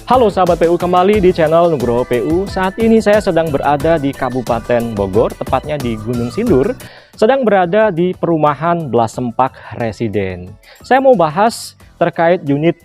Halo sahabat PU, kembali di channel Nugroho PU. Saat ini saya sedang berada di Kabupaten Bogor, tepatnya di Gunung Sindur. Sedang berada di perumahan Blasempak Residen. Saya mau bahas terkait unit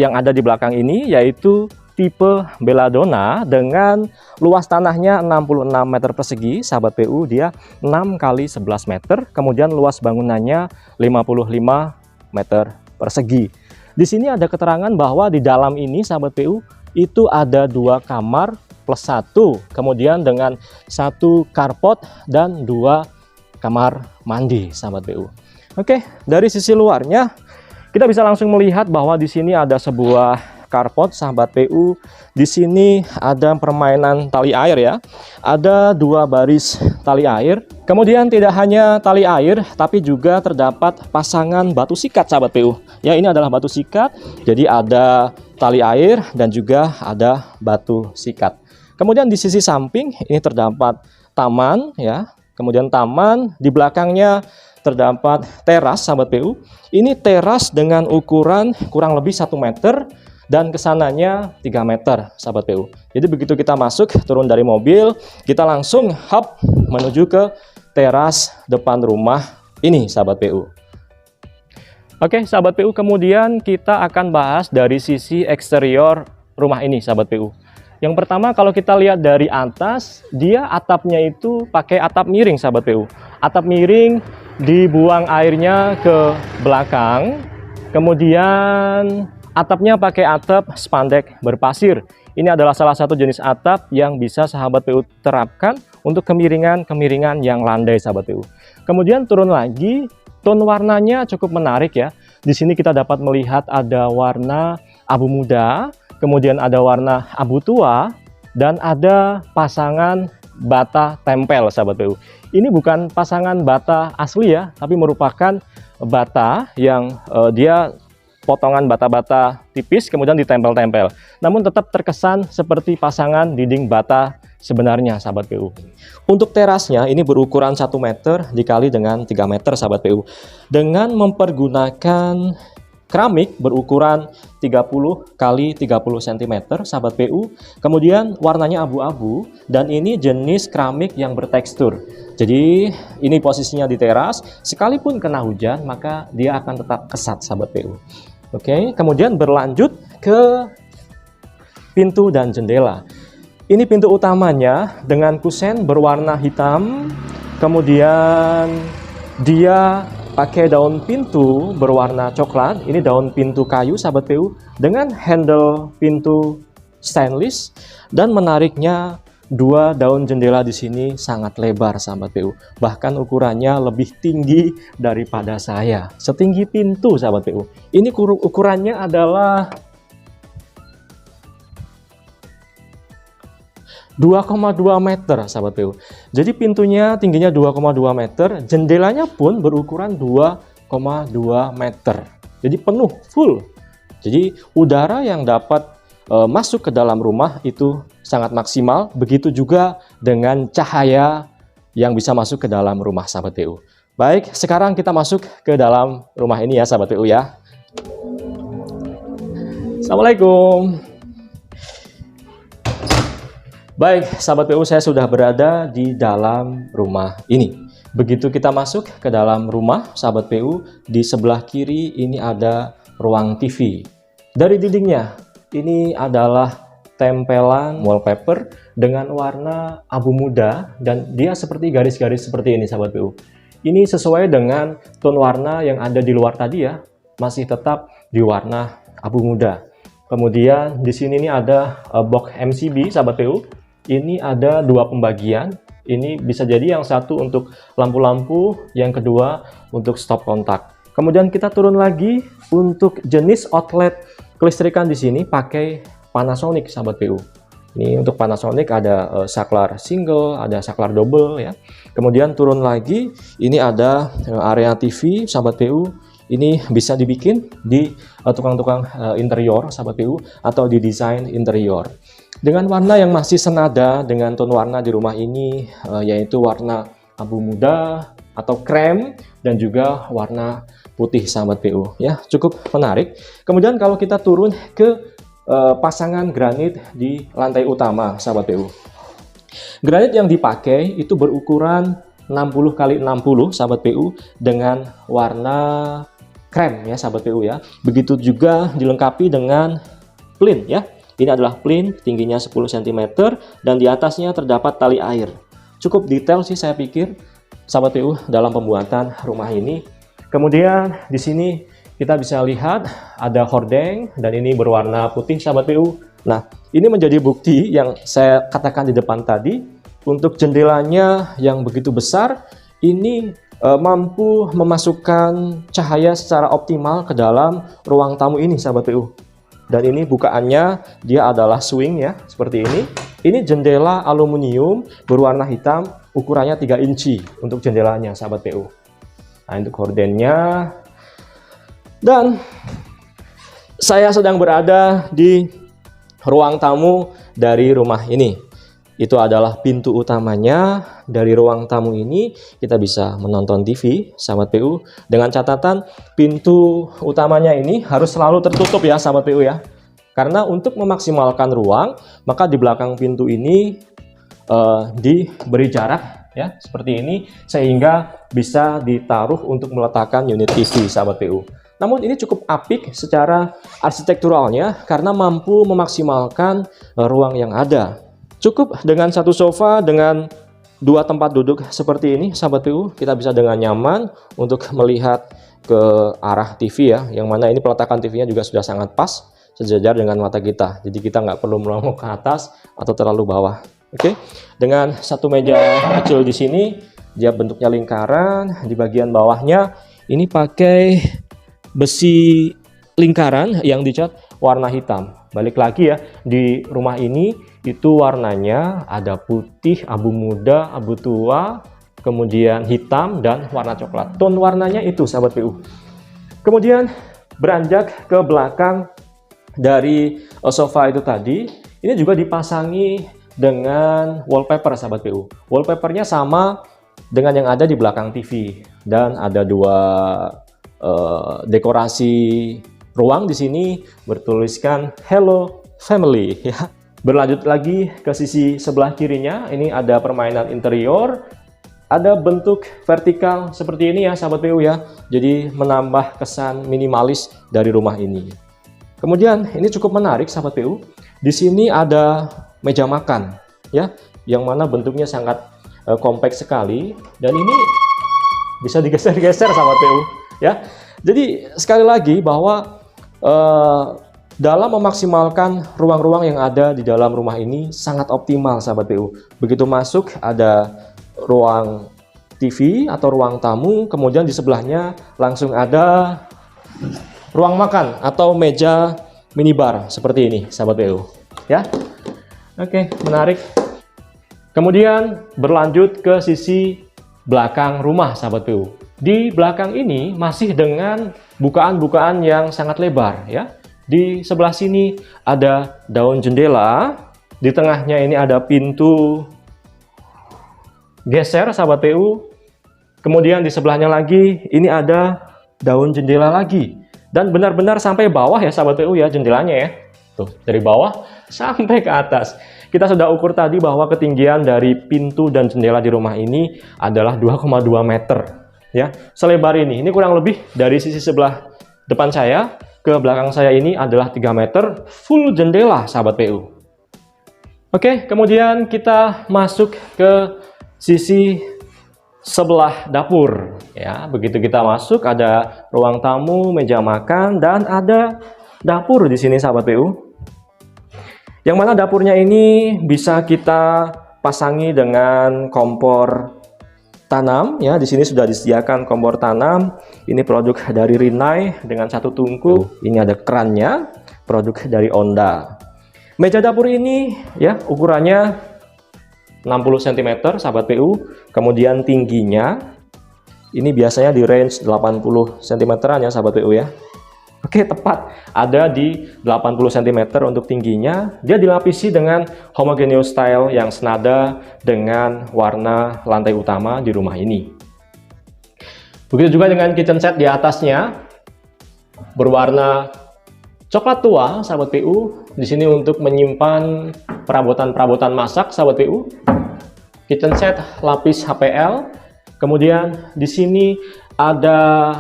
yang ada di belakang ini, yaitu tipe Belladonna dengan luas tanahnya 66 meter persegi. Sahabat PU, dia 6 kali 11 meter. Kemudian luas bangunannya 55 meter persegi. Di sini ada keterangan bahwa di dalam ini sahabat PU itu ada 2 kamar plus 1, kemudian dengan 1 carport dan 2 kamar mandi sahabat PU. Oke, dari sisi luarnya kita bisa langsung melihat bahwa di sini ada sebuah carport sahabat PU. Di sini ada permainan tali air ya. Ada 2 baris tali air. Kemudian tidak hanya tali air, tapi juga terdapat pasangan batu sikat sahabat PU. Ya, ini adalah batu sikat. Jadi ada tali air dan juga ada batu sikat. Kemudian di sisi samping ini terdapat taman ya. Kemudian taman di belakangnya terdapat teras sahabat PU. Ini teras dengan ukuran kurang lebih 1 meter. Dan kesananya 3 meter sahabat PU. Jadi begitu kita masuk, turun dari mobil, kita langsung hop menuju ke teras depan rumah ini sahabat PU. Oke sahabat PU, kemudian kita akan bahas dari sisi eksterior rumah ini sahabat PU. Yang pertama, kalau kita lihat dari atas, dia atapnya itu pakai atap miring sahabat PU. Atap miring, dibuang airnya ke belakang. Kemudian atapnya pakai atap spandek berpasir. Ini adalah salah satu jenis atap yang bisa sahabat PU terapkan untuk kemiringan-kemiringan yang landai sahabat PU. Kemudian turun lagi, tone warnanya cukup menarik ya. Di sini kita dapat melihat ada warna abu muda, kemudian ada warna abu tua, dan ada pasangan bata tempel sahabat PU. Ini bukan pasangan bata asli ya, tapi merupakan bata yang dia potongan bata-bata tipis kemudian ditempel-tempel. Namun tetap terkesan seperti pasangan dinding bata sebenarnya sahabat PU. Untuk terasnya ini berukuran 1 meter dikali dengan 3 meter sahabat PU. Dengan mempergunakan keramik berukuran 30 kali 30 cm sahabat PU. Kemudian warnanya abu-abu dan ini jenis keramik yang bertekstur. Jadi ini posisinya di teras, sekalipun kena hujan maka dia akan tetap kesat sahabat PU. Oke, kemudian berlanjut ke pintu dan jendela. Ini pintu utamanya dengan kusen berwarna hitam. Kemudian dia pakai daun pintu berwarna coklat. Ini daun pintu kayu sahabat PU dengan handle pintu stainless, dan menariknya 2 daun jendela di sini sangat lebar sahabat PU. Bahkan ukurannya lebih tinggi daripada saya. Setinggi pintu sahabat PU. Ini ukurannya adalah 2,2 meter sahabat PU. Jadi pintunya tingginya 2,2 meter, jendelanya pun berukuran 2,2 meter. Jadi penuh, full. Jadi udara yang dapat masuk ke dalam rumah itu sangat maksimal. Begitu juga dengan cahaya yang bisa masuk ke dalam rumah sahabat PU. Baik, sekarang kita masuk ke dalam rumah ini ya sahabat PU ya. Assalamualaikum. Baik sahabat PU, saya sudah berada di dalam rumah ini. Begitu kita masuk ke dalam rumah sahabat PU, di sebelah kiri ini ada ruang TV. Dari dindingnya ini adalah tempelan wallpaper dengan warna abu muda dan dia seperti garis-garis seperti ini sahabat PU. Ini sesuai dengan tone warna yang ada di luar tadi ya, masih tetap di warna abu muda. Kemudian di sini nih ada box MCB sahabat PU. Ini ada 2 pembagian. Ini bisa jadi yang satu untuk lampu-lampu, yang kedua untuk stop kontak. Kemudian kita turun lagi untuk jenis outlet kelistrikan di sini pakai Panasonic sahabat PU. Ini untuk Panasonic ada saklar single, ada saklar double ya. Kemudian turun lagi, ini ada area TV sahabat PU. Ini bisa dibikin di tukang-tukang interior sahabat PU atau di desain interior. Dengan warna yang masih senada dengan tone warna di rumah ini, yaitu warna abu muda atau krem dan juga warna putih sahabat PU ya, cukup menarik. Kemudian kalau kita turun ke pasangan granit di lantai utama, sahabat PU. Granit yang dipakai itu berukuran 60 x 60, sahabat PU, dengan warna krem ya, sahabat PU ya. Begitu juga dilengkapi dengan plin ya. Ini adalah plin, tingginya 10 cm dan di atasnya terdapat tali air. Cukup detail sih saya pikir, sahabat PU, dalam pembuatan rumah ini. Kemudian di sini kita bisa lihat ada hordeng dan ini berwarna putih, sahabat PU. Nah, ini menjadi bukti yang saya katakan di depan tadi. Untuk jendelanya yang begitu besar, ini mampu memasukkan cahaya secara optimal ke dalam ruang tamu ini, sahabat PU. Dan ini bukaannya dia adalah swing ya, seperti ini. Ini jendela aluminium berwarna hitam, ukurannya 3 inci untuk jendelanya, sahabat PU. Nah, untuk hordennya. Dan saya sedang berada di ruang tamu dari rumah ini. Itu adalah pintu utamanya. Dari ruang tamu ini kita bisa menonton TV, sahabat PU. Dengan catatan pintu utamanya ini harus selalu tertutup ya, sahabat PU ya. Karena untuk memaksimalkan ruang, maka di belakang pintu ini diberi jarak ya, seperti ini, sehingga bisa ditaruh untuk meletakkan unit TV, sahabat PU. Namun ini cukup apik secara arsitekturalnya karena mampu memaksimalkan ruang yang ada. Cukup dengan satu sofa dengan 2 tempat duduk seperti ini, sahabat PU, kita bisa dengan nyaman untuk melihat ke arah TV ya, yang mana ini peletakan TV-nya juga sudah sangat pas, sejajar dengan mata kita. Jadi kita nggak perlu melongo ke atas atau terlalu bawah. Oke, dengan satu meja kecil di sini, dia bentuknya lingkaran. Di bagian bawahnya ini pakai besi lingkaran yang dicat warna hitam. Balik lagi ya, di rumah ini itu warnanya ada putih, abu muda, abu tua, kemudian hitam dan warna coklat. Tone warnanya itu, sahabat PU. Kemudian beranjak ke belakang dari sofa itu tadi, ini juga dipasangi dengan wallpaper, sahabat PU. Wallpapernya sama dengan yang ada di belakang TV dan ada 2 dekorasi ruang di sini bertuliskan Hello Family ya. Berlanjut lagi ke sisi sebelah kirinya, ini ada permainan interior, ada bentuk vertikal seperti ini ya, sahabat PU ya. Jadi menambah kesan minimalis dari rumah ini. Kemudian ini cukup menarik, sahabat PU. Di sini ada meja makan ya, yang mana bentuknya sangat kompak sekali dan ini bisa digeser-geser, sahabat PU ya. Jadi sekali lagi bahwa dalam memaksimalkan ruang-ruang yang ada di dalam rumah ini sangat optimal, sahabat PU. Begitu masuk ada ruang TV atau ruang tamu, kemudian di sebelahnya langsung ada ruang makan atau meja minibar seperti ini, sahabat PU ya. Oke, menarik. Kemudian berlanjut ke sisi belakang rumah, sahabat PU. Di belakang ini masih dengan bukaan-bukaan yang sangat lebar ya. Di sebelah sini ada daun jendela, di tengahnya ini ada pintu geser, sahabat PU. Kemudian di sebelahnya lagi ini ada daun jendela lagi. Dan benar-benar sampai bawah ya, sahabat PU ya, jendelanya ya. Tuh, dari bawah sampai ke atas. Kita sudah ukur tadi bahwa ketinggian dari pintu dan jendela di rumah ini adalah 2,2 meter ya. Selebar ini kurang lebih dari sisi sebelah depan saya ke belakang saya ini adalah 3 meter, full jendela, sahabat PU. Oke, kemudian kita masuk ke sisi sebelah dapur ya. Begitu kita masuk ada ruang tamu, meja makan dan ada dapur di sini, sahabat PU. Yang mana dapurnya ini bisa kita pasangi dengan kompor tanam ya. Di sini sudah disediakan kompor tanam. Ini produk dari Rinnai dengan 1 tungku. Ini ada kerannya, produk dari Onda. Meja dapur ini ya ukurannya 60 cm, sahabat PU. Kemudian tingginya ini biasanya di range 80 cm ya, sahabat PU ya. Oke, tepat ada di 80 cm untuk tingginya. Dia dilapisi dengan homogeneous style yang senada dengan warna lantai utama di rumah ini. Begitu juga dengan kitchen set di atasnya, berwarna Coklat tua, sahabat PU, di sini untuk menyimpan perabotan-perabotan masak, sahabat PU. Kitchen set lapis HPL. Kemudian di sini ada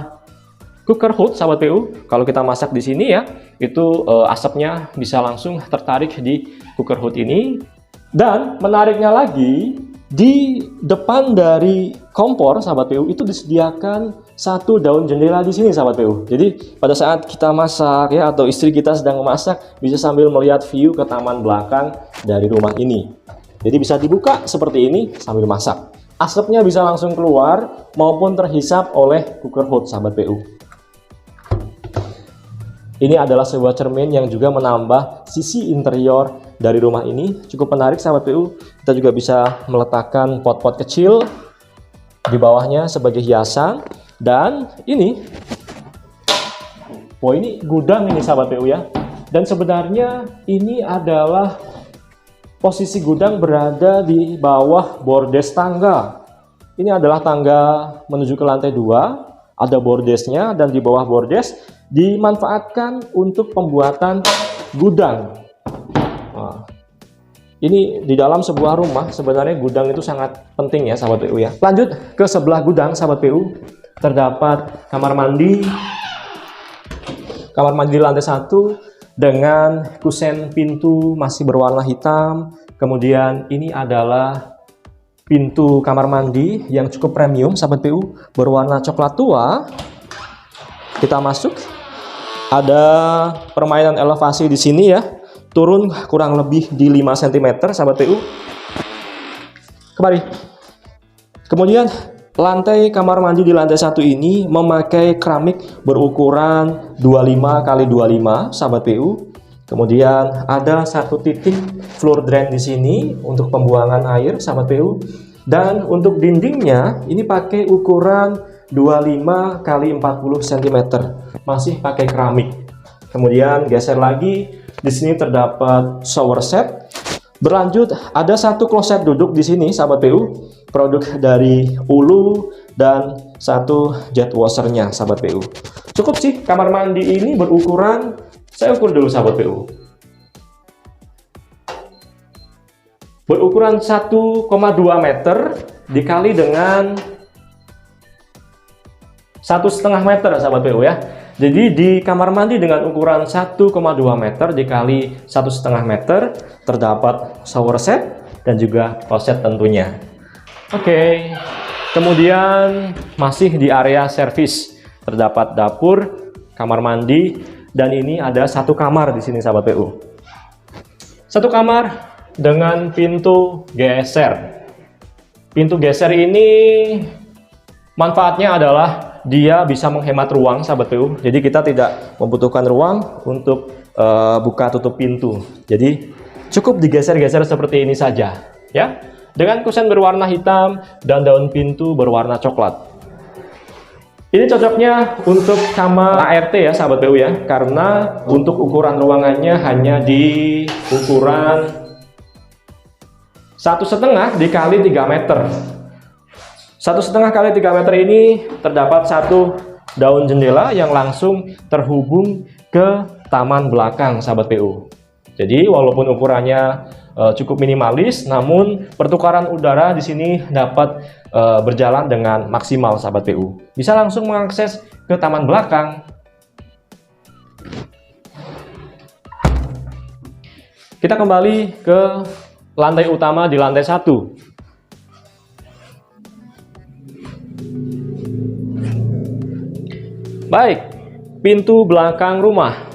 cooker hood, sahabat PU. Kalau kita masak di sini ya, itu asapnya bisa langsung tertarik di cooker hood ini. Dan menariknya lagi, di depan dari kompor, sahabat PU, itu disediakan satu daun jendela di sini, sahabat PU. Jadi pada saat kita masak ya, atau istri kita sedang memasak, bisa sambil melihat view ke taman belakang dari rumah ini. Jadi bisa dibuka seperti ini sambil masak. Asapnya bisa langsung keluar maupun terhisap oleh cooker hood, sahabat PU. Ini adalah sebuah cermin yang juga menambah sisi interior dari rumah ini. Cukup menarik, sahabat PU. Kita juga bisa meletakkan pot-pot kecil di bawahnya sebagai hiasan. Dan ini, ini gudang ini, sahabat PU ya. Dan sebenarnya ini adalah posisi gudang berada di bawah bordes tangga. Ini adalah tangga menuju ke lantai 2, ada bordesnya, dan di bawah bordes dimanfaatkan untuk pembuatan gudang. Nah, ini di dalam sebuah rumah, sebenarnya gudang itu sangat penting ya, sahabat PU ya. Lanjut ke sebelah gudang, sahabat PU. Terdapat kamar mandi di lantai 1 dengan kusen pintu masih berwarna hitam. Kemudian ini adalah pintu kamar mandi yang cukup premium, sahabat PU, berwarna coklat tua. Kita masuk, ada permainan elevasi di sini ya, turun kurang lebih di 5 cm, sahabat PU. Kembali. Kemudian lantai kamar mandi di lantai 1 ini memakai keramik berukuran 25 x 25, sahabat PU. Kemudian ada satu titik floor drain di sini untuk pembuangan air, sahabat PU. Dan untuk dindingnya ini pakai ukuran 25 x 40 cm, masih pakai keramik. Kemudian geser lagi, di sini terdapat shower set. Berlanjut, ada satu kloset duduk di sini, sahabat PU, produk dari Ulu, dan satu jet washernya, sahabat PU. Cukup sih, kamar mandi ini berukuran, saya ukur dulu, sahabat PU. Berukuran 1,2 meter dikali dengan 1,5 meter, sahabat PU ya. Jadi di kamar mandi dengan ukuran 1,2 meter dikali 1,5 meter terdapat shower set dan juga kloset tentunya. Oke, kemudian masih di area servis terdapat dapur, kamar mandi, dan ini ada satu kamar di sini, sahabat PU. Satu kamar dengan pintu geser. Pintu geser ini manfaatnya adalah dia bisa menghemat ruang, sahabat PU. Jadi kita tidak membutuhkan ruang untuk buka tutup pintu. Jadi cukup digeser-geser seperti ini saja ya. Dengan kusen berwarna hitam dan daun pintu berwarna coklat. Ini cocoknya untuk kamar ART ya, sahabat PU ya. Karena untuk ukuran ruangannya hanya di ukuran 1,5 dikali 3 meter. 1,5 kali 3 meter ini terdapat satu daun jendela yang langsung terhubung ke taman belakang, sahabat PU. Jadi walaupun ukurannya cukup minimalis, namun pertukaran udara di sini dapat berjalan dengan maksimal, sahabat PU. Bisa langsung mengakses ke taman belakang. Kita kembali ke lantai utama di lantai 1. Baik, pintu belakang rumah.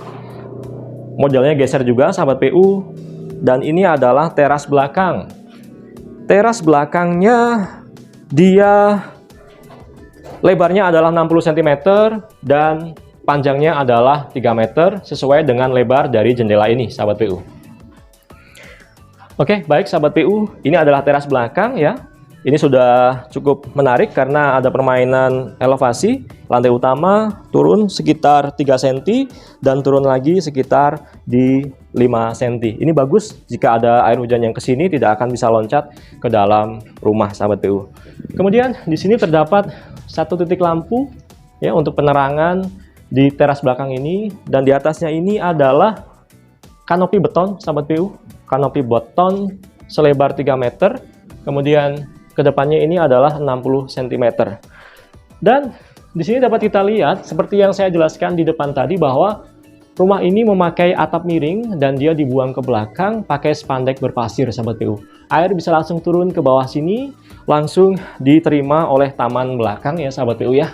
Modelnya geser juga, sahabat PU. Dan ini adalah teras belakang. Teras belakangnya dia lebarnya adalah 60 cm dan panjangnya adalah 3 meter sesuai dengan lebar dari jendela ini, sahabat PU. Oke, baik sahabat PU, ini adalah teras belakang ya. Ini sudah cukup menarik karena ada permainan elevasi. Lantai utama turun sekitar 3 cm dan turun lagi sekitar di 5 cm. Ini bagus jika ada air hujan yang kesini tidak akan bisa loncat ke dalam rumah, sahabat PU. Kemudian di sini terdapat satu titik lampu ya untuk penerangan di teras belakang ini, dan di atasnya ini adalah kanopi beton, sahabat PU. Kanopi beton selebar 3 meter, kemudian ke depannya ini adalah 60 cm. Dan di sini dapat kita lihat, seperti yang saya jelaskan di depan tadi, bahwa rumah ini memakai atap miring dan dia dibuang ke belakang pakai spandek berpasir, sahabat PU. Air bisa langsung turun ke bawah sini, langsung diterima oleh taman belakang ya, sahabat PU ya.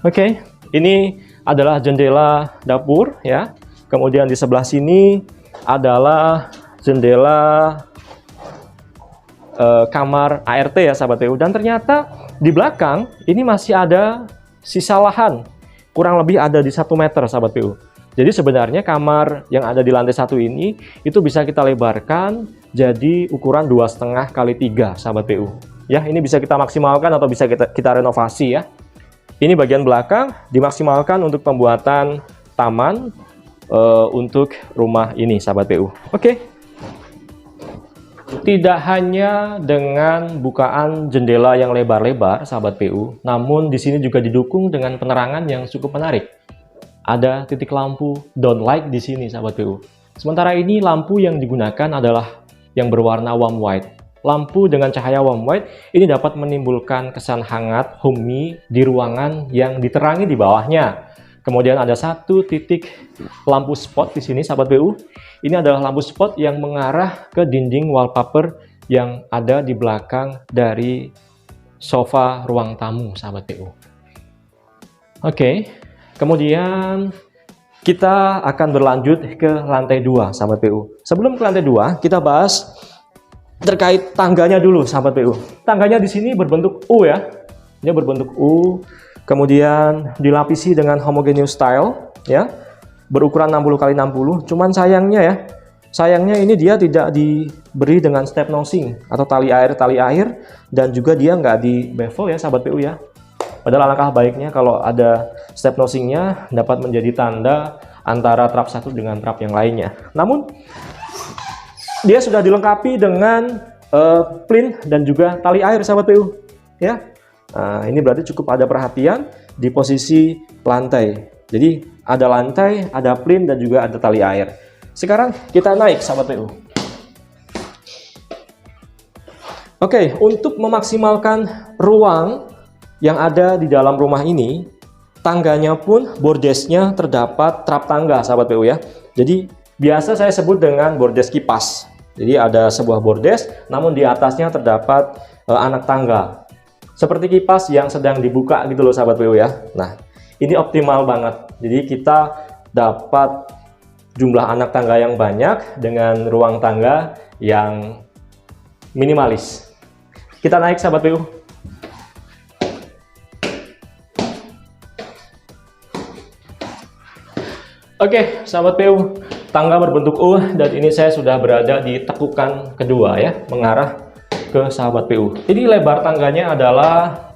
Oke, ini adalah jendela dapur ya. Kemudian di sebelah sini adalah jendela kamar ART ya, sahabat PU. Dan ternyata di belakang ini masih ada sisa lahan, kurang lebih ada di 1 meter, sahabat PU. Jadi sebenarnya kamar yang ada di lantai 1 ini itu bisa kita lebarkan jadi ukuran 2,5 kali 3, sahabat PU. Ya, ini bisa kita maksimalkan atau bisa kita renovasi ya. Ini bagian belakang dimaksimalkan untuk pembuatan taman untuk rumah ini, sahabat PU. Oke. Tidak hanya dengan bukaan jendela yang lebar-lebar, sahabat PU, namun di sini juga didukung dengan penerangan yang cukup menarik. Ada titik lampu downlight di sini, sahabat PU. Sementara ini lampu yang digunakan adalah yang berwarna warm white. Lampu dengan cahaya warm white ini dapat menimbulkan kesan hangat, homey di ruangan yang diterangi di bawahnya. Kemudian ada 1 titik lampu spot di sini, sahabat PU. Ini adalah lampu spot yang mengarah ke dinding wallpaper yang ada di belakang dari sofa ruang tamu, sahabat PU. Oke, kemudian kita akan berlanjut ke lantai 2, sahabat PU. Sebelum ke lantai 2, kita bahas terkait tangganya dulu, sahabat PU. Tangganya di sini berbentuk U ya. Ini berbentuk U. Kemudian dilapisi dengan homogeneous tile ya, berukuran 60 x 60. Cuman sayangnya ini dia tidak diberi dengan step nosing atau tali air, dan juga dia nggak di bevel ya, sahabat PU ya. Padahal alangkah baiknya kalau ada step nosingnya, dapat menjadi tanda antara trap satu dengan trap yang lainnya. Namun dia sudah dilengkapi dengan plin dan juga tali air, sahabat PU ya. Nah, ini berarti cukup ada perhatian di posisi lantai. Jadi ada lantai, ada plin, dan juga ada tali air. Sekarang kita naik, sahabat PU. Oke, untuk memaksimalkan ruang yang ada di dalam rumah ini, tangganya pun bordesnya terdapat trap tangga, sahabat PU ya. Jadi biasa saya sebut dengan bordes kipas. Jadi ada sebuah bordes, namun di atasnya terdapat anak tangga. Seperti kipas yang sedang dibuka gitu loh, sahabat PU ya. Nah, ini optimal banget. Jadi kita dapat jumlah anak tangga yang banyak dengan ruang tangga yang minimalis. Kita naik, sahabat PU. Oke, sahabat PU, tangga berbentuk U, dan ini saya sudah berada di tekukan kedua ya, mengarah ke sahabat PU. Ini lebar tangganya adalah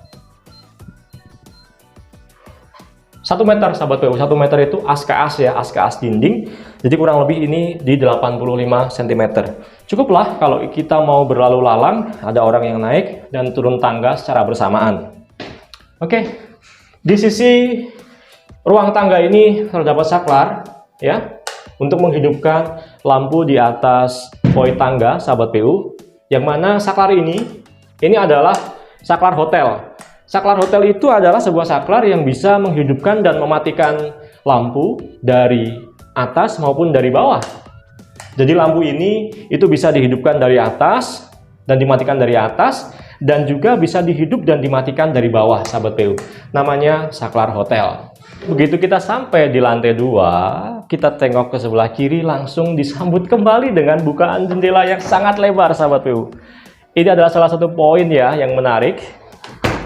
1 meter, sahabat PU. 1 meter itu as ke as ya, as ke as dinding. Jadi kurang lebih ini di 85 cm. Cukuplah kalau kita mau berlalu lalang, ada orang yang naik dan turun tangga secara bersamaan. Oke, di sisi ruang tangga ini terdapat saklar ya, untuk menghidupkan lampu di atas poin tangga, sahabat PU. Yang mana saklar ini adalah saklar hotel. Saklar hotel itu adalah sebuah saklar yang bisa menghidupkan dan mematikan lampu dari atas maupun dari bawah. Jadi lampu ini itu bisa dihidupkan dari atas dan dimatikan dari atas, dan juga bisa dihidup dan dimatikan dari bawah, sahabat PU. Namanya saklar hotel. Begitu kita sampai di lantai 2, kita tengok ke sebelah kiri, langsung disambut kembali dengan bukaan jendela yang sangat lebar, sahabat PU. Ini adalah salah satu poin ya yang menarik.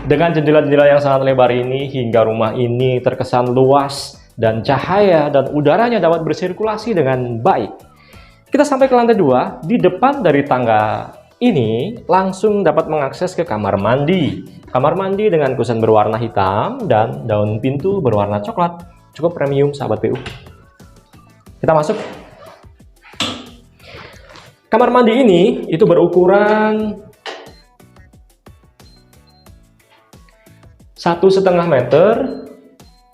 Dengan jendela-jendela yang sangat lebar ini, hingga rumah ini terkesan luas dan cahaya dan udaranya dapat bersirkulasi dengan baik. Kita sampai ke lantai 2, di depan dari tangga ini langsung dapat mengakses ke kamar mandi. Kamar mandi dengan kusen berwarna hitam dan daun pintu berwarna coklat. Cukup premium, sahabat PU. Kita masuk. Kamar mandi ini itu berukuran 1,5 meter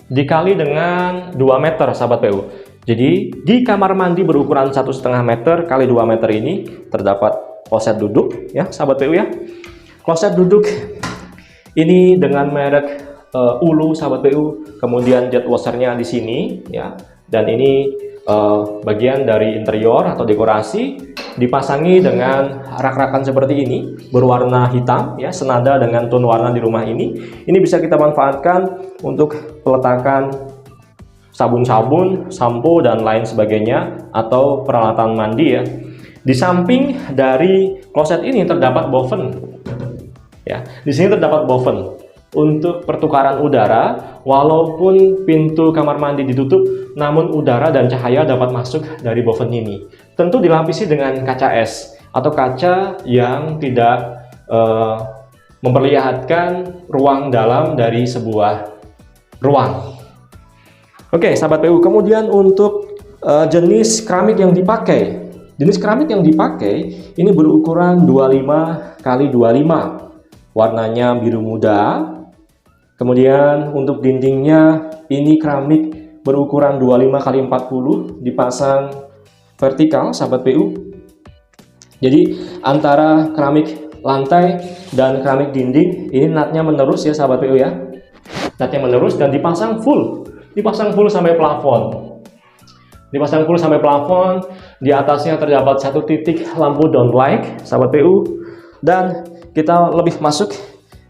dikali dengan 2 meter sahabat PU. Jadi di kamar mandi berukuran 1,5 meter kali 2 meter ini terdapat kloset duduk ya sahabat PU ya. Kloset duduk ini dengan merek Ulu sahabat PU. Kemudian jet washernya di sini ya. Dan ini bagian dari interior atau dekorasi, dipasangi dengan rak-rakan seperti ini berwarna hitam ya, senada dengan tone warna di rumah ini. Ini bisa kita manfaatkan untuk peletakan sabun-sabun, sampo dan lain sebagainya, atau peralatan mandi ya. Di samping dari kloset ini terdapat boven ya. Di sini terdapat boven untuk pertukaran udara. Walaupun pintu kamar mandi ditutup, namun udara dan cahaya dapat masuk dari boven ini. Tentu dilapisi dengan kaca es atau kaca yang tidak memperlihatkan ruang dalam dari sebuah ruang. Oke, sahabat PU, kemudian untuk jenis keramik yang dipakai. Jenis keramik yang dipakai ini berukuran 25 x 25. Warnanya biru muda. Kemudian untuk dindingnya ini keramik berukuran 25 x 40 dipasang vertikal sahabat PU. Jadi antara keramik lantai dan keramik dinding ini natnya menerus ya sahabat PU ya. Natnya menerus dan dipasang full sampai plafon. Dipasang full sampai plafon. Di atasnya terdapat satu titik lampu downlight sahabat PU. Dan kita lebih masuk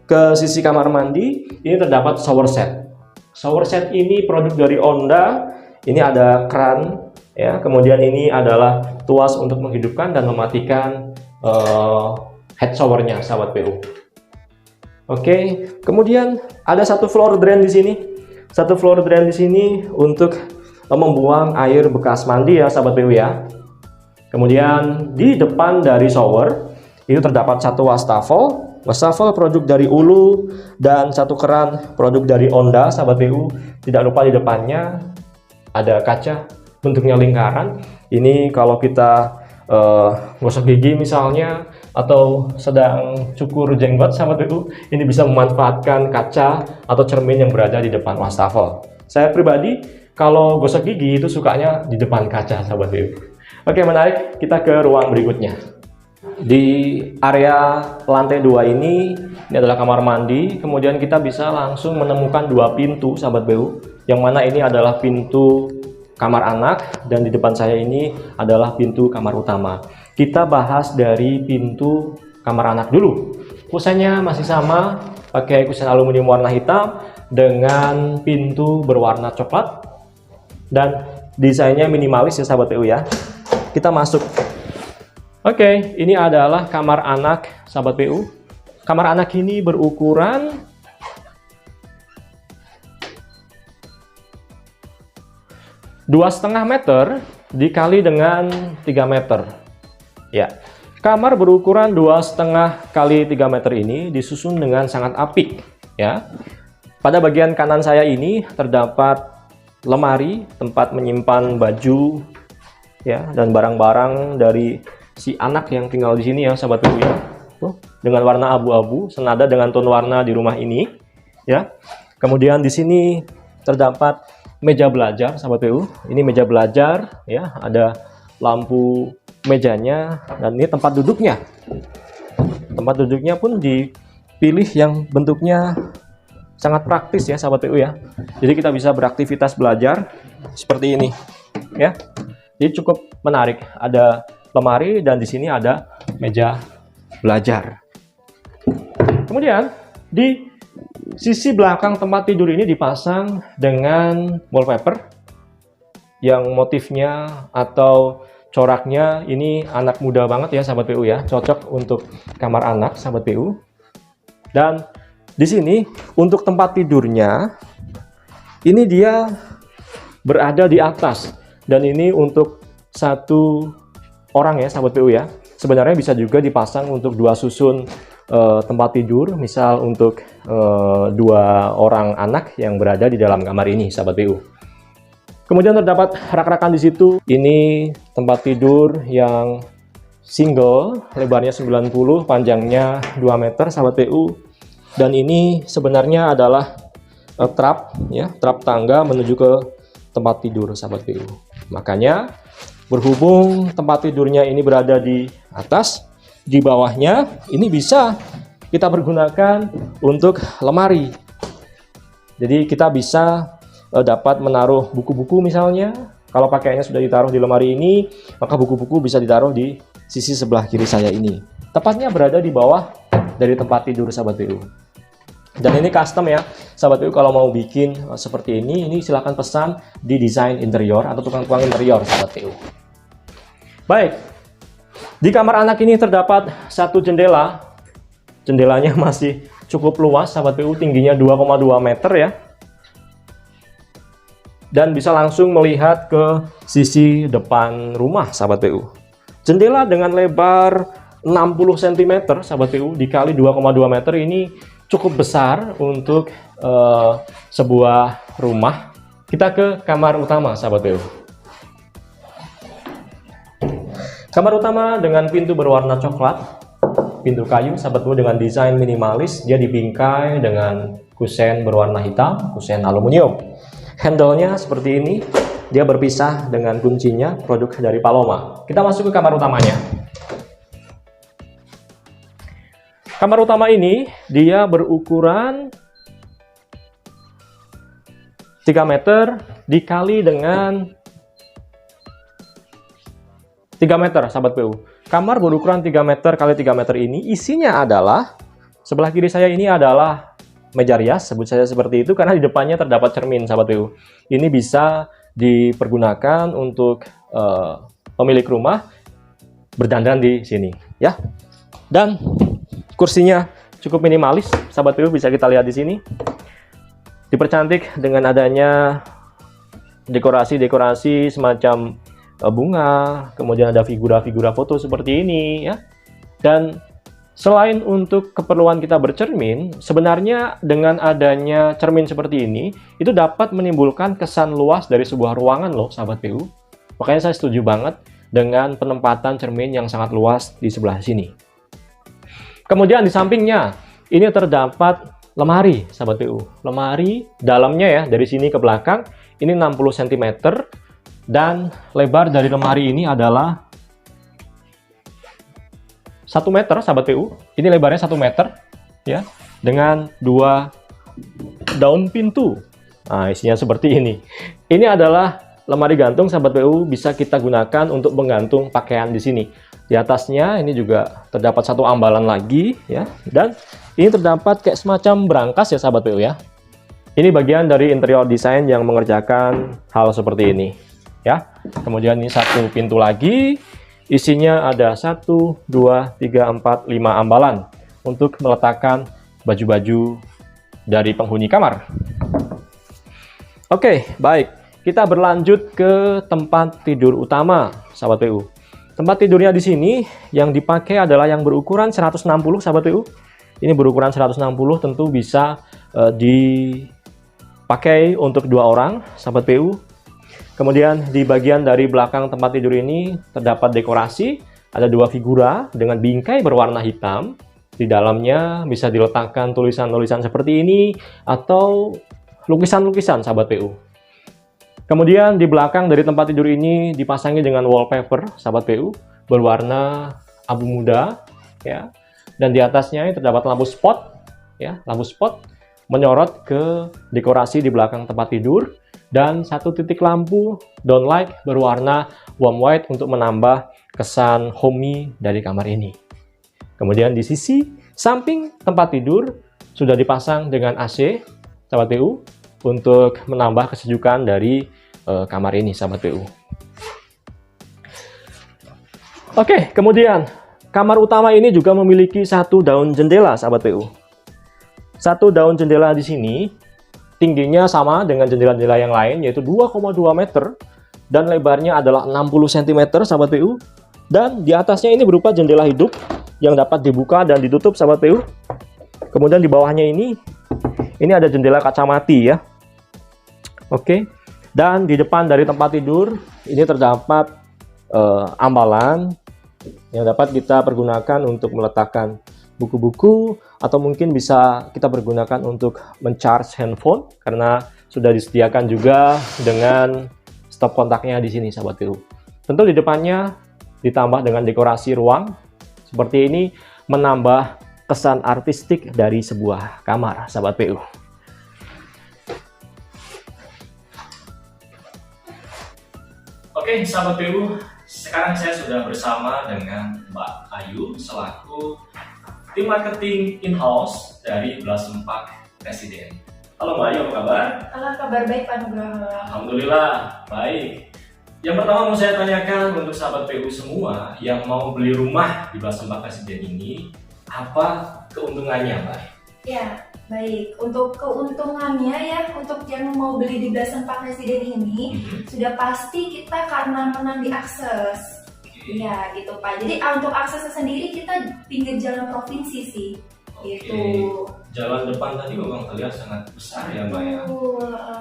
ke sisi kamar mandi, ini terdapat shower set. Shower set ini produk dari Onda. Ini ada keran ya, kemudian ini adalah tuas untuk menghidupkan dan mematikan head showernya sahabat PU. Oke, kemudian ada satu floor drain di sini. Satu floor drain di sini untuk membuang air bekas mandi ya sahabat PU ya. Kemudian di depan dari shower itu terdapat satu wastafel. Wastafel produk dari Ulu dan satu keran produk dari Onda sahabat PU. Tidak lupa di depannya ada kaca bentuknya lingkaran. Ini kalau kita gosok gigi misalnya atau sedang cukur jenggot sahabat PU, ini bisa memanfaatkan kaca atau cermin yang berada di depan wastafel. Saya pribadi kalau gosok gigi itu sukanya di depan kaca sahabat PU. Oke, menarik, kita ke ruang berikutnya. Di area lantai 2 ini adalah kamar mandi. Kemudian kita bisa langsung menemukan dua pintu sahabat PU, yang mana ini adalah pintu kamar anak dan di depan saya ini adalah pintu kamar utama. Kita bahas dari pintu kamar anak dulu. Kusennya masih sama, pakai kusen aluminium warna hitam dengan pintu berwarna coklat dan desainnya minimalis ya sahabat PU ya. Kita masuk. Oke, ini adalah kamar anak sahabat PU. Kamar anak ini berukuran 2,5 meter dikali dengan 3 meter. Ya, kamar berukuran 2,5 kali 3 meter ini disusun dengan sangat apik. Ya, pada bagian kanan saya ini terdapat lemari tempat menyimpan baju, ya, dan barang-barang dari si anak yang tinggal di sini ya sahabat PU ya. Dengan warna abu-abu senada dengan tone warna di rumah ini ya. Kemudian di sini terdapat meja belajar sahabat PU. Ini meja belajar ya, ada lampu mejanya dan ini tempat duduknya. Tempat duduknya pun dipilih yang bentuknya sangat praktis ya sahabat PU ya. Jadi kita bisa beraktivitas belajar seperti ini ya. Jadi cukup menarik. Ada lemari dan di sini ada meja belajar. Kemudian di sisi belakang tempat tidur ini dipasang dengan wallpaper yang motifnya atau coraknya ini anak muda banget ya sahabat PU ya, cocok untuk kamar anak sahabat PU. Dan di sini untuk tempat tidurnya ini dia berada di atas dan ini untuk satu orang ya sahabat PU ya. Sebenarnya bisa juga dipasang untuk dua susun tempat tidur, misal untuk dua orang anak yang berada di dalam kamar ini sahabat PU. Kemudian terdapat rak-rakan di situ. Ini tempat tidur yang single, lebarnya 90, panjangnya 2 meter sahabat PU. Dan ini sebenarnya adalah trap ya, trap tangga menuju ke tempat tidur sahabat PU. Makanya berhubung tempat tidurnya ini berada di atas, di bawahnya ini bisa kita pergunakan untuk lemari. Jadi kita bisa dapat menaruh buku-buku misalnya. Kalau pakaiannya sudah ditaruh di lemari ini, maka buku-buku bisa ditaruh di sisi sebelah kiri saya ini. Tepatnya berada di bawah dari tempat tidur sahabat PU. Dan ini custom ya, sahabat PU. Kalau mau bikin seperti ini silahkan pesan di desain interior atau tukang-tukang interior sahabat PU. Baik, di kamar anak ini terdapat satu jendela. Jendelanya masih cukup luas sahabat PU, tingginya 2,2 meter ya. Dan bisa langsung melihat ke sisi depan rumah sahabat PU. Jendela dengan lebar 60 cm sahabat PU dikali 2,2 meter ini cukup besar untuk sebuah rumah. Kita ke kamar utama sahabat PU. Kamar utama dengan pintu berwarna coklat, pintu kayu sahabat PU dengan desain minimalis. Dia dibingkai dengan kusen berwarna hitam, kusen aluminium. Handle-nya seperti ini, dia berpisah dengan kuncinya, produk dari Paloma. Kita masuk ke kamar utamanya. Kamar utama ini dia berukuran 3 meter dikali dengan 3 meter sahabat PU. Kamar berukuran 3 meter kali 3 meter ini isinya adalah, sebelah kiri saya ini adalah meja rias, sebut saja seperti itu karena di depannya terdapat cermin sahabat PU. Ini bisa dipergunakan untuk pemilik rumah berdandan di sini ya. Dan kursinya cukup minimalis sahabat PU, bisa kita lihat di sini. Dipercantik dengan adanya dekorasi-dekorasi semacam bunga, kemudian ada figura-figura foto seperti ini ya. Dan selain untuk keperluan kita bercermin, sebenarnya dengan adanya cermin seperti ini, itu dapat menimbulkan kesan luas dari sebuah ruangan loh sahabat PU. Makanya saya setuju banget dengan penempatan cermin yang sangat luas di sebelah sini. Kemudian di sampingnya, ini terdapat lemari sahabat PU. Lemari dalamnya ya, dari sini ke belakang, ini 60 cm. Dan lebar dari lemari ini adalah 1 meter sahabat PU. Ini lebarnya 1 meter ya, dengan 2 daun pintu. Nah, isinya seperti ini. Ini adalah lemari gantung sahabat PU, bisa kita gunakan untuk menggantung pakaian di sini. Di atasnya ini juga terdapat satu ambalan lagi ya, dan ini terdapat kayak semacam brankas ya sahabat PU ya. Ini bagian dari interior desain yang mengerjakan hal seperti ini ya. Kemudian ini satu pintu lagi. Isinya ada 1, 2, 3, 4, 5 ambalan untuk meletakkan baju-baju dari penghuni kamar. Oke, baik. Kita berlanjut ke tempat tidur utama, sahabat PU. Tempat tidurnya di sini yang dipakai adalah yang berukuran 160, sahabat PU. Ini berukuran 160, tentu bisa dipakai untuk 2 orang, sahabat PU. Kemudian di bagian dari belakang tempat tidur ini terdapat dekorasi, ada 2 figura dengan bingkai berwarna hitam. Di dalamnya bisa diletakkan tulisan-tulisan seperti ini atau lukisan-lukisan sahabat PU. Kemudian di belakang dari tempat tidur ini dipasangi dengan wallpaper sahabat PU berwarna abu muda ya. Dan di atasnya ini terdapat lampu spot ya, lampu spot menyorot ke dekorasi di belakang tempat tidur. Dan 1 titik lampu downlight berwarna warm white untuk menambah kesan homey dari kamar ini. Kemudian di sisi samping tempat tidur sudah dipasang dengan AC sahabat PU untuk menambah kesejukan dari kamar ini sahabat PU. Oke, kemudian kamar utama ini juga memiliki 1 daun jendela sahabat PU. 1 daun jendela di sini tingginya sama dengan jendela-jendela yang lain, yaitu 2,2 meter dan lebarnya adalah 60 cm sahabat PU. Dan di atasnya ini berupa jendela hidup yang dapat dibuka dan ditutup sahabat PU. Kemudian di bawahnya ini ada jendela kaca mati ya. Oke. Dan di depan dari tempat tidur ini terdapat ambalan yang dapat kita pergunakan untuk meletakkan buku-buku, atau mungkin bisa kita pergunakan untuk men-charge handphone karena sudah disediakan juga dengan stop kontaknya di sini sahabat PU. Tentu di depannya ditambah dengan dekorasi ruang seperti ini menambah kesan artistik dari sebuah kamar sahabat PU. Oke sahabat PU, sekarang saya sudah bersama dengan Mbak Ayu selaku tim marketing in-house dari Belas Empak Residen. Halo Mbak Ayu, apa kabar? Halo, kabar baik Pak Nugroho. Alhamdulillah, baik. Yang pertama mau saya tanyakan untuk sahabat PU semua yang mau beli rumah di Belas Empak Residen ini, apa keuntungannya Mbak? Ya, baik. Untuk keuntungannya ya, untuk yang mau beli di Belas Empak Residen ini, sudah pasti kita karena menang di akses. Iya gitu Pak. Jadi untuk aksesnya sendiri kita pinggir jalan provinsi sih. Gitu. Jalan depan tadi memang terlihat sangat besar ya Mbak ya.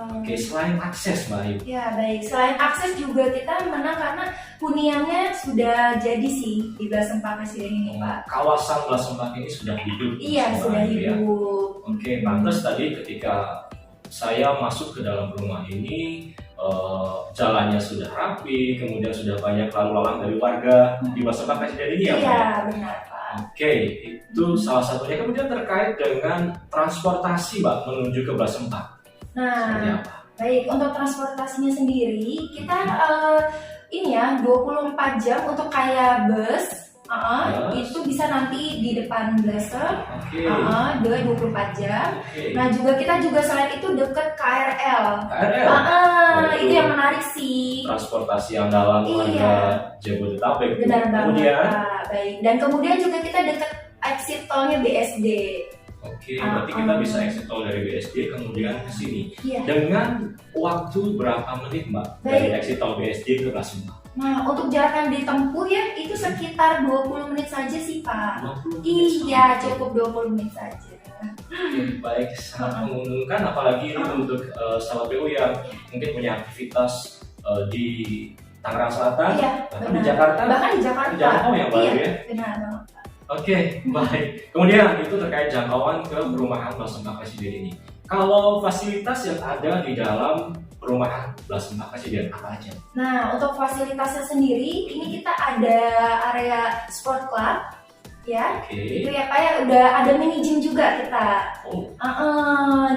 Oke, selain akses Mbak Ayu. Ya baik, selain akses juga kita menang karena huniannya sudah jadi sih di Belas Empak Residen ini Pak. Kawasan Belas Empak ini sudah hidup. Iya sudah hidup. Ya? Oke, pantas tadi ketika saya masuk ke dalam rumah ini, jalannya sudah rapi, kemudian sudah banyak lalu lalang dari warga di Belas Empak Residen ini ya Mbak? Iya benar Pak. Oke, itu salah satunya. Kemudian terkait dengan transportasi Mbak menuju ke Belas Empak. Nah, baik, untuk transportasinya sendiri kita ini ya 24 jam untuk kayak bus. Itu bisa nanti di depan Blaser, 24 jam. Nah kita juga selain itu deket KRL. Itu yang menarik sih. Transportasi yang dalam warga Jabodetabek. Benar banget Pak. Baik. Dan kemudian juga kita deket exit tolnya BSD. Oke, berarti kita bisa exit tol dari BSD kemudian ke sini. Iya. Dengan waktu berapa menit Mbak dari exit tol BSD ke Belas Empak? Nah, untuk jarak yang ditempuh ya itu sekitar 20 menit saja sih Pak. 20 menit iya, cukup 20 menit saja. Oke, baik, sangat menguntungkan apalagi untuk sahabat PU yang mungkin punya aktivitas di Tangerang Selatan, bahkan di Jakarta. Bahkan di Jakarta. Jangkau ya Mbak ya? Benar banget. Oke, baik. Kemudian itu terkait jangkauan ke perumahan Belas Empak Residen ini. Kalau fasilitas yang ada di dalam perumahan Belas Empak Residen apa aja? Nah, untuk fasilitasnya sendiri, ini kita ada area sport club, ya. Itu ya Pak ya, udah ada mini gym juga kita.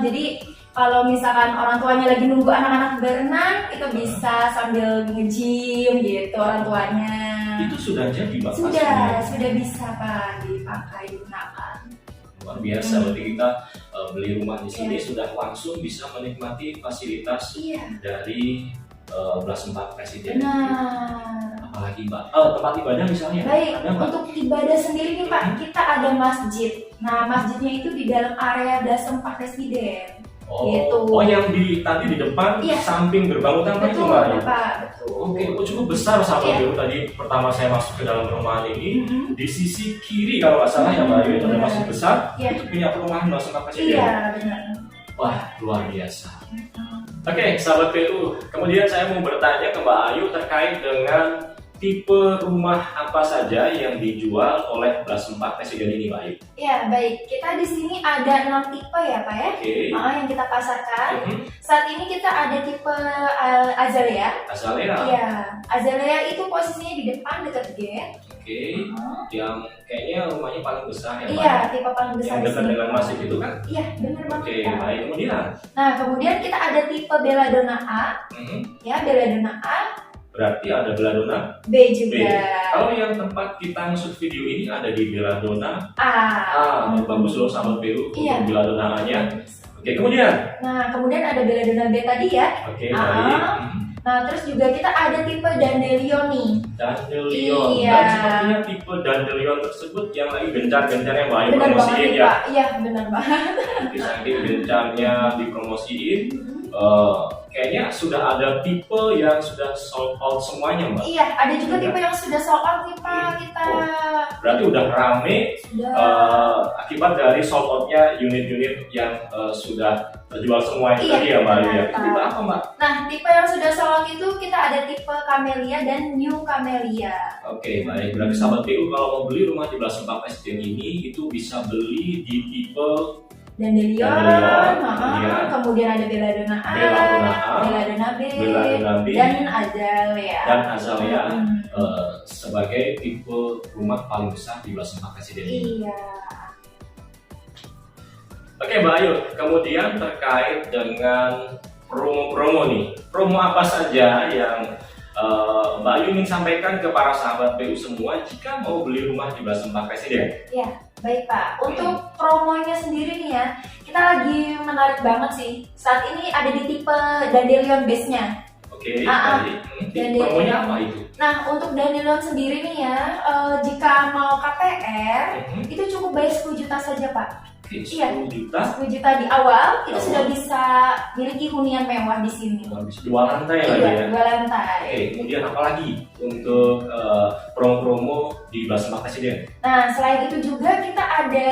Jadi kalau misalkan orang tuanya lagi nunggu anak-anak berenang, itu bisa sambil nge-gym gitu orang tuanya. Itu sudah jadi Mbak? Sudah bisa Pak dipakai, digunakan. Luar biasa, berarti kita beli rumah di sini sudah langsung bisa menikmati fasilitas dari Belas Empak Residen. Apalagi Mbak, tempat ibadah misalnya? Baik, untuk ibadah sendiri nih Pak, kita ada masjid. Nah, masjidnya itu di dalam area Belas Empak Residen. Gitu. Yang tadi di depan samping gerbang utama itu Mbak? Betul. Oke, cukup besar sahabat PU. Tadi pertama saya masuk ke dalam perumahan ini, di sisi kiri kalau nggak salah ya Mbak Ayu, itu ada masjid besar, itu punya perumahan Belas Empak Residen. Iya, benar. Wah, luar biasa. Oke, sahabat PU, kemudian saya mau bertanya ke Mbak Ayu terkait dengan tipe rumah apa saja yang dijual oleh Belas Empak Residen ini Mbak Ayu? Ya, baik. Kita di sini ada 6 tipe ya Pak ya, yang kita pasarkan. Saat ini kita ada tipe Azalea. Azalea? Iya, Azalea itu posisinya di depan dekat gate. Yang kayaknya rumahnya paling besar ya Mbak? Iya, tipe paling besar. Yang dekat dengan masjid itu kan? Iya, benar banget. Baik, kemudian? Nah, kemudian kita ada tipe Belladonna A. Ya, Belladonna A. Berarti ada Belladonna B juga. Kalau yang tempat kita nge-shoot video ini ada di Belladonna A. Bagus loh sahabat PU untuk Belladonna A-nya. Oke, kemudian? Nah, kemudian ada Belladonna B tadi ya. Baik. Nah, terus juga kita ada tipe Dandelion nih. Dandelion. Dan sepertinya tipe Dandelion tersebut yang lagi gencar-gencarnya Mbak Ayu promosiin ya. Iya, benar banget. Di samping gencarnya dipromosiin, kayaknya sudah ada tipe yang sudah sold out semuanya, Mbak. Iya, ada juga tipe yang sudah sold out nih Pak, kita. Berarti udah rame akibat dari sold outnya unit-unit yang sudah terjual semua itu tadi ya, Mbak. Ya. Tipe apa, Mbak? Nah, tipe yang sudah sold out itu kita ada tipe Camellia dan New Camellia. Oke, baik. Berarti sahabat PU kalau mau beli rumah di Belas Sempak Presiden ini itu bisa beli di tipe Dandelion, kemudian ada Belladonna A, Belladonna B, dan Azalea. Sebagai tipe rumah paling besar di Belas Sempak Presiden ini. Iya. Oke, Mbak Ayu, kemudian terkait dengan promo-promo nih, promo apa saja yang Mbak Ayu ingin sampaikan ke para sahabat PU semua jika mau beli rumah di Belas Sempak Presiden? Ya, baik Pak. Untuk promonya sendiri nih ya, kita lagi menarik banget sih. Saat ini ada di tipe Dandelion base-nya. Oke, baik. Promonya apa itu? Nah, untuk Dandelion sendiri nih ya, jika mau KPR, itu cukup bayar 10 juta saja Pak. Iya, 10 juta di awal itu sudah bisa miliki hunian mewah di sini. Bisa 2 lantai lagi ya? 2 lantai. Oke, kemudian apa lagi untuk promo-promo di Belas Sempak Presiden? Nah, selain itu juga kita ada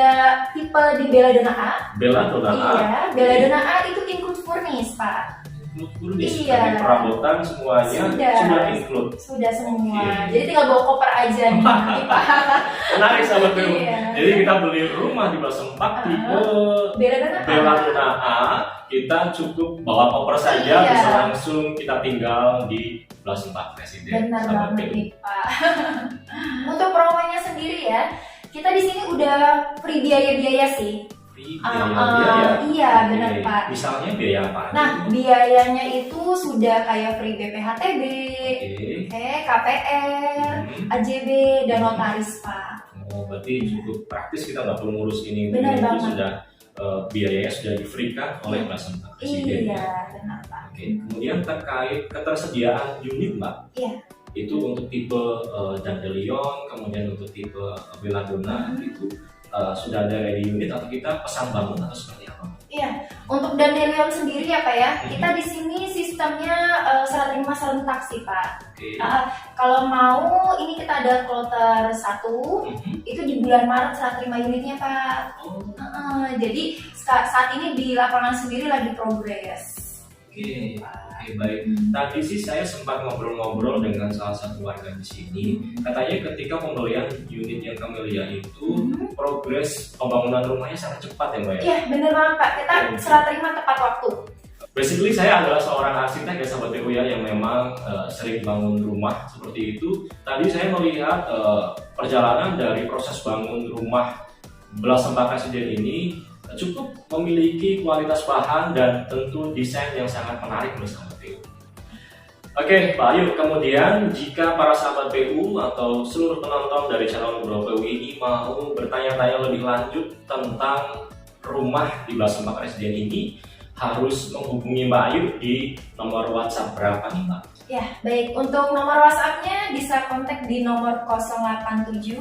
tipe di Belladonna A. Belladonna A? Iya, Belladonna A itu include furnish, Pak. Furnish, jadi perabotan semuanya sudah include. Sudah semua. Jadi tinggal bawa koper aja nih, Pak. Menarik sahabat PU. Jadi kita beli rumah di Belas Sempak tipe Belladonna A, kita cukup bawa koper saja, bisa langsung kita tinggal di Belas Sempak Presiden. Benar banget nih Pak. Untuk promonya sendiri ya, kita di sini udah free biaya-biaya sih. Iya, benar Pak. Misalnya biaya apa? Nah, biayanya itu sudah kayak free BPHTB, KPR, AJB, dan notaris Pak. Oh, berarti cukup praktis, kita nggak perlu ngurus ini. Benar banget. Sudah biayanya sudah di-free-kan oleh Belas Sempak Presiden. Iya, benar Pak. Oke, kemudian terkait ketersediaan unit, Mbak. Iya. Itu untuk tipe Dandelion, kemudian untuk tipe Belladonna itu sudah ada ready unit atau kita pesan bangun atau seperti apa? Iya, untuk Dandelion sendiri ya Pak ya, kita di sini sistemnya serah terima serentak sih Pak. Kalau mau ini kita ada kloter 1, itu di bulan Maret serah terima unitnya Pak. Jadi saat ini di lapangan sendiri lagi progres. Oke, baik. Tadi sih saya sempat ngobrol-ngobrol dengan salah satu warga di sini. Katanya ketika pembelian unit yang Camellia itu progres pembangunan rumahnya sangat cepat ya Mbak ya? Iya, bener banget Pak. Kita serah terima tepat waktu. Basically saya adalah seorang arsitek ya sahabat PU ya, yang memang sering bangun rumah seperti itu. Tadi saya melihat perjalanan dari proses bangun rumah Belas Sempak Presiden ini cukup memiliki kualitas bahan dan tentu desain yang sangat menarik menurut sahabat PU. Oke, Pak Ayu, kemudian jika para sahabat PU atau seluruh penonton dari channel Nugroho PU ini mau bertanya-tanya lebih lanjut tentang rumah di Belas Sempak Presiden ini, harus menghubungi Mbak Ayu di nomor WhatsApp berapa nih Mbak? Ya, baik. Untuk nomor WhatsApp-nya bisa kontak di nomor 087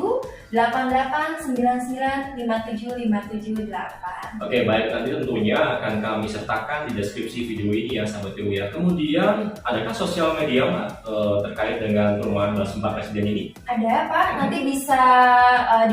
8899 57578. Oke, baik. Nanti tentunya akan kami sertakan di deskripsi video ini ya, sahabat PU ya. Kemudian, adakah sosial media Mbak terkait dengan perumahan Belas Sempak Presiden ini? Ada Pak, nanti bisa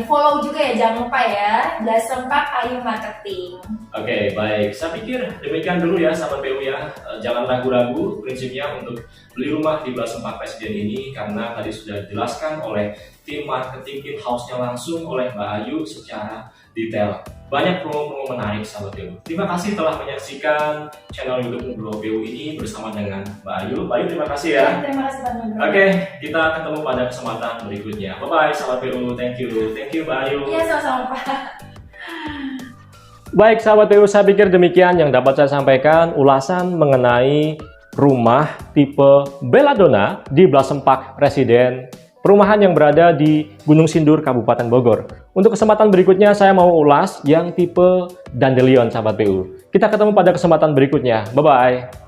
di-follow juga ya, jangan lupa ya, Belas Sempak Ayu Marketing. Oke, baik. Saya pikir demikian dulu ya, sahabat PU ya. Jangan ragu-ragu prinsipnya untuk beli rumah di Belas Sempak Presiden ini, karena tadi sudah dijelaskan oleh tim marketing in-house-nya langsung oleh Mbak Ayu secara detail. Banyak promo-promo menarik sahabat PU. Terima kasih telah menyaksikan channel YouTube Nugroho PU ini bersama dengan Mbak Ayu. Mbak Ayu, terima kasih ya. Terima kasih Pak Nugroho. Oke, kita ketemu pada kesempatan berikutnya. Bye-bye sahabat PU. Thank you Mbak Ayu. Iya, sama-sama Pak. Baik sahabat PU, saya pikir demikian yang dapat saya sampaikan ulasan mengenai rumah tipe Belladonna di Belas Sempak Presiden, perumahan yang berada di Gunung Sindur, Kabupaten Bogor. Untuk kesempatan berikutnya saya mau ulas yang tipe Dandelion sahabat PU. Kita ketemu pada kesempatan berikutnya. Bye-bye.